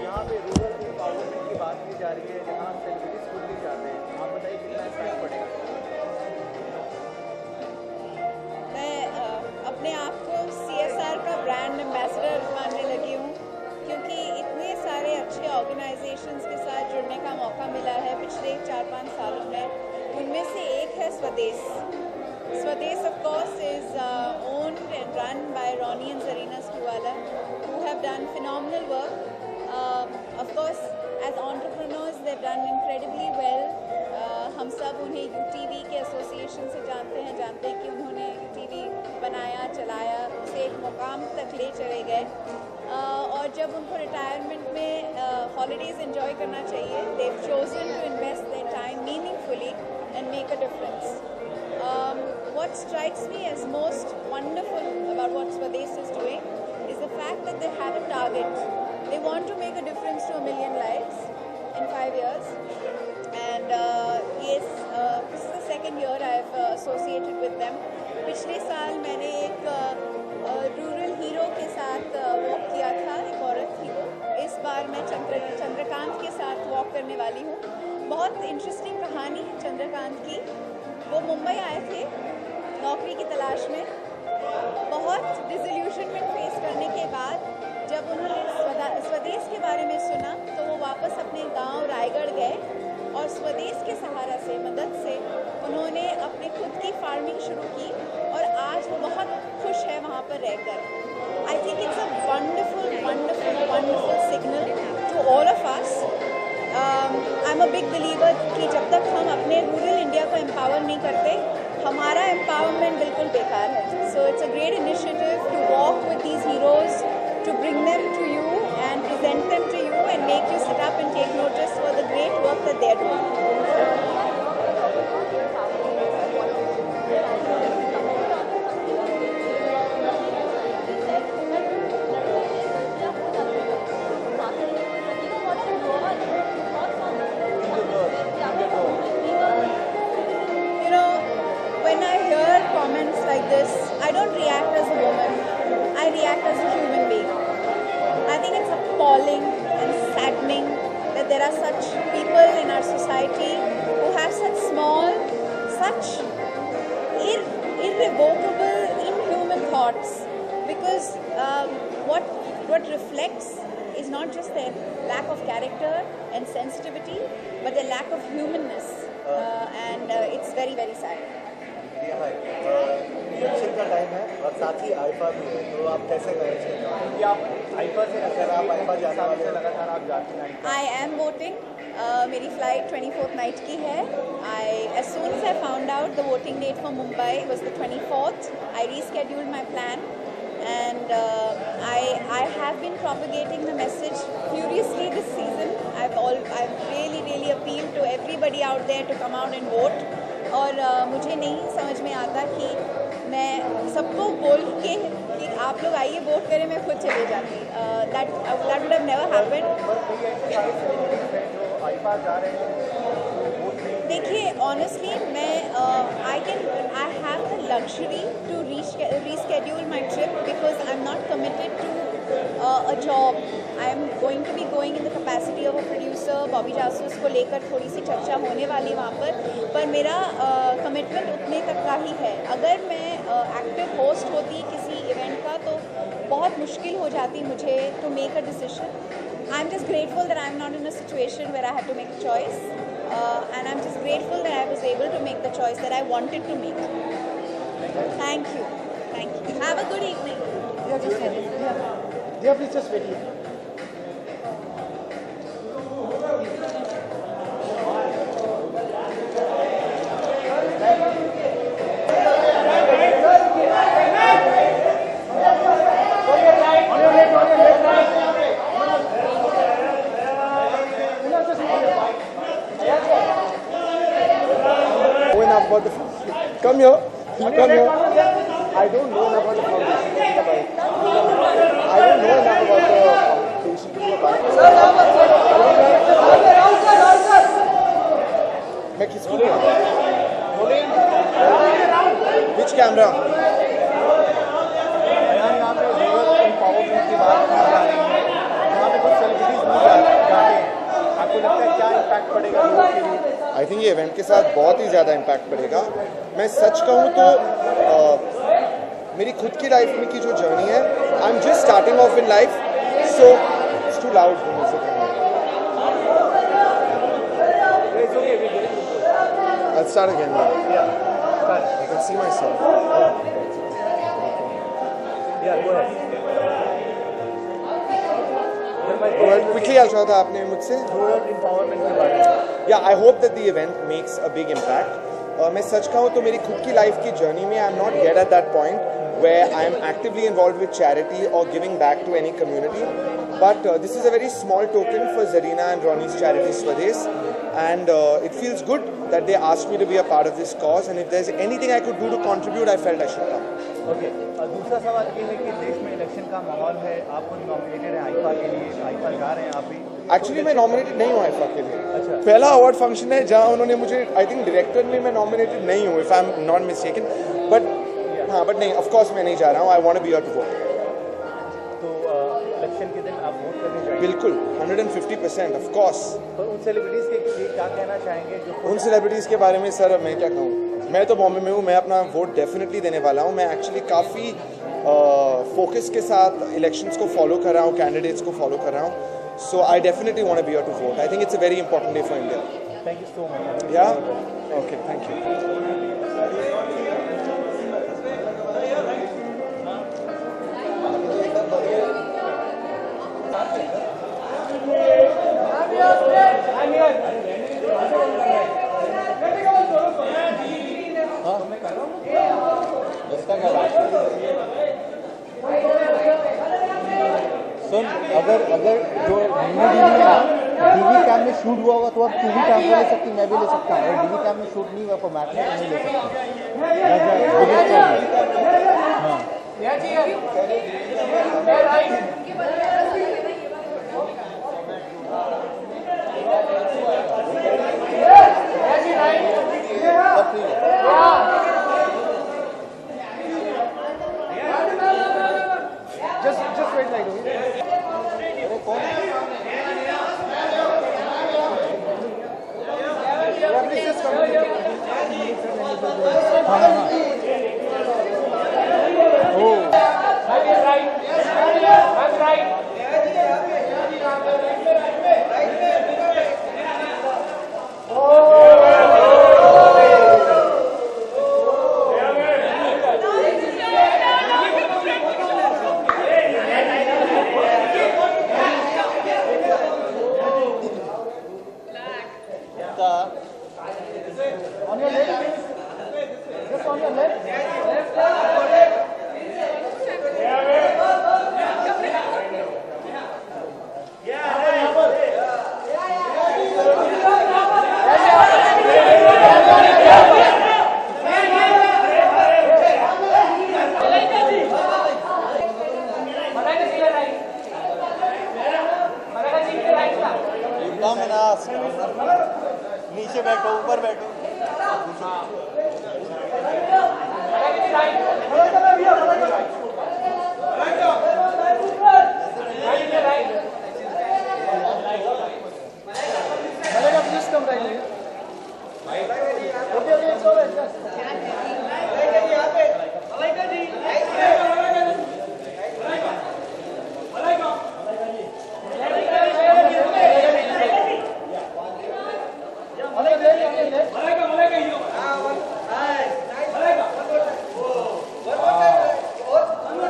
यहाँ पे rural empowerment की बात की जा रही है, जहाँ सेलिब्रिटीज खुद भी चाहते हैं, आप बताइए कितना इम्पैक्ट पड़ेगा? मैं अपने आप को CSR का ब्रांड एम्बेसडर मानने लगी हूँ, क्योंकि इतने सारे अच्छे ऑर्गेनाइजेशंस के साथ जुड़ने का मौका मिला है पिछले 4-5 सालों में। उनमें से एक है स्वदेश। स्वदेश of course is owned and run by Ronnie and Zarina Stuwala, who have done phenomenal work. Of course, as entrepreneurs, they've done incredibly well. हम सब उन्हें UTV के एसोसिएशन से जानते हैं कि उन्होंने UTV बनाया, चलाया, उसे एक मुकाम तक ले चले गए। और जब उनको रिटायरमेंट में हॉलीडेज एंजॉय करना चाहिए, they've chosen to invest their time meaningfully and make a difference. What strikes me as most wonderful about what Swadesh is doing is the fact that they have a target. They want to make a difference to 1 million lives in 5 years. And yes, this is the second year I've associated with them. पिछले साल मैंने एक rural hero के साथ walk किया था, एक औरत थी वो। इस बार मैं चंद्रकांत के साथ वॉक करने वाली हूँ। बहुत इंटरेस्टिंग कहानी है चंद्रकांत की। वो मुंबई आए थे नौकरी की तलाश में। बहुत डिसइल्यूशनमेंट फेस करने के बाद जब उन्होंने स्वदेश के बारे में सुना, तो वो वापस अपने गांव रायगढ़ गए और स्वदेश के सहारा से, मदद से उन्होंने अपने खुद की फार्मिंग शुरू की और आज वो बहुत खुश है वहाँ पर रहकर। I think it's a wonderful signal to all of us. I am a big believer कि जब तक हम अपने रूरल इंडिया को एम्पावर नहीं करते, हमारा एम्पावरमेंट बिल्कुल बेकार है। So it's a great initiative to walk with these heroes, to bring them to you and present them to you and make you sit up and take notice for the great work that they're doing. You know, when I hear comments like this, I don't react as a woman. I react as a human being. I think it's appalling and saddening that there are such people in our society who have such small, such irrevocable, inhuman thoughts. Because what reflects is not just their lack of character and sensitivity, but their lack of humanness. And it's very, very sad. Election का time है और साथ ही IIFA भी है, तो आप कैसे manage करते हैं? क्योंकि आप आईफा से अगर आप आईफा जाने वाले से लगातार आप जाते हैं। I am voting. मेरी फ्लाइट 24th नाइट की है। As soon as I found out the voting date for Mumbai was the 24th, I rescheduled my plan, and I have been propagating the message furiously this season. I've really appealed to everybody out there to come out and vote. और मुझे नहीं समझ में आता कि मैं सबको बोल के कि आप लोग आइए वोट करें, मैं खुद चले जाती। that would have never happened. देखिए, honestly मैं I have the luxury to reschedule my trip because I'm not committed to a job. I am going to be going in the capacity of a producer. Bobby Jasoos को लेकर थोड़ी सी चर्चा होने वाली वहाँ पर मेरा कमिटमेंट उतने तक का ही है। अगर मैं एक्टिव होस्ट होती किसी इवेंट का तो बहुत मुश्किल हो जाती मुझे to make a decision. I'm just grateful that I'm not in a situation where I had to make a choice, and I'm just grateful that I was able to make the choice that I wanted to make. Thank you. Have a good evening. Yeah, please just wait here. About the come here. I don't know about the foundation. I don't know enough I think ये event के साथ बहुत ही ज़्यादा impact पड़ेगा। मैं सच कहूँ तो मेरी खुद की लाइफ में की जो जर्नी है, I am just starting off in life, so it's too loud for music. I'll start again now. Yeah. Start. I can see myself. Yeah, go ahead. Quickly, I'll show that आपने मुझसे Rural empowerment के बारे में. Yeah, I hope that the event makes a big impact. मैं सच कहूँ तो मेरी खुद की लाइफ की जर्नी में आई am not yet at that point where I am actively involved with charity or giving back to any community. But this is a very small token for Zarina and Ronnie's charity Swades, and it feels good that they asked me to be a part of this cause. And if there's anything I could do to contribute, I felt I should come. Okay. दूसरा सवाल ये है कि देश में election का माहौल है, आप खुद नॉमिनेटेड हैं आईफा के लिए, आईफा जा रहे हैं आप भी? एक्चुअली मैं नॉमिनेटेड नहीं हूँ आईफा के लिए। अच्छा। पहला अवार्ड फंक्शन है जहाँ उन्होंने मुझे, आई थिंक डायरेक्टर में मैं नॉमिनेटेड नहीं हूँ, if I am not mistaken, but हाँ, बट नहीं, ऑफ कोर्स मैं नहीं जा रहा हूँ। I want to be here to vote. तो इलेक्शन के दिन आप वोट करने जाएंगे? बिल्कुल, 150%, ऑफ कोर्स। तो उन सेलिब्रिटीज़ के लिए क्या कहना चाहेंगे जो उन सेलिब्रिटीज़ के बारे में सर मैं क्या कहूँ, मैं तो बॉम्बे में हूँ, मैं अपना वोट डेफिनेटली देने वाला हूँ। मैं एक्चुअली काफ़ी फोकस के साथ इलेक्शंस को फॉलो कर रहा हूँ, कैंडिडेट्स को फॉलो कर रहा हूँ। So I definitely want to be here to vote. I think it's a very important day for India. Thank you so much. Yeah okay, thank you. सुन, अगर जो टीवी कैम में शूट हुआ होगा तो आप टीवी कैम में ले सकती, मैं भी ले सकता हूँ। अगर टीवी कैम में शूट नहीं हुआ फॉर्मेट में तो नहीं ले On your left, please. Just on your left. नीचे बैठो, ऊपर बैठो। Please come right.